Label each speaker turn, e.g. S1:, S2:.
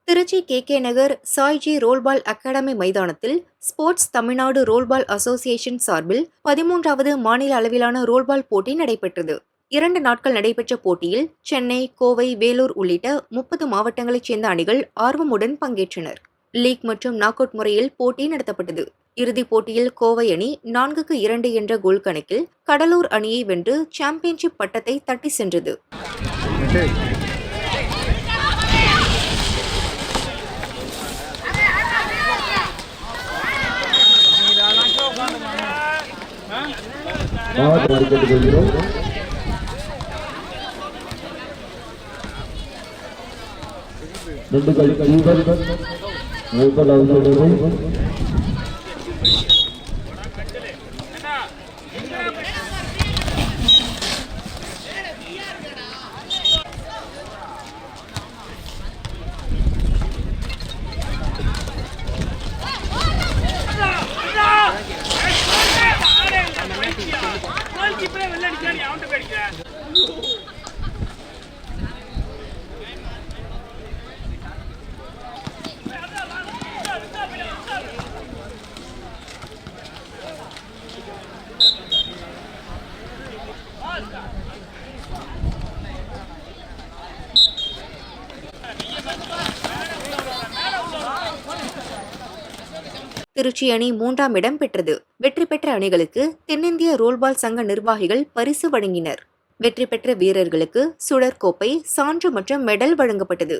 S1: Trichy K நகர் Saiji roll ball academy மைதானத்தில் sports Tamil Nadu roll ball association சார்பில் 13வது மாநில அளவிலான ரோல்பால் போட்டி நடைபெற்றது. 2 நாட்கள் நடைபெற்ற போட்டியில் சென்னை, கோவை, வேலூர் உள்ளிட்ட 30 மாவட்டங்களைச் சேர்ந்த அணிகள் ஆர்வமுடன் பங்கேற்றனர். லீக் மற்றும் நாக் அவுட் முறையில் போட்டி நடத்தப்பட்டது. இறுதிப் போட்டியில் கோவை அணி 4-2 என்ற கோல் கணக்கில் கடலூர் அணியை வென்று சாம்பியன்ஷிப் பட்டத்தை தட்டி சென்றது. திருச்சி அணி 3ஆம் இடம் பெற்றது. வெற்றி பெற்ற அணிகளுக்கு தென்னிந்திய ரோல்பால் சங்க நிர்வாகிகள் பரிசு வழங்கினர். வெற்றி பெற்ற வீரர்களுக்கு சுழற்கோப்பை, சான்று மற்றும் மெடல் வழங்கப்பட்டது.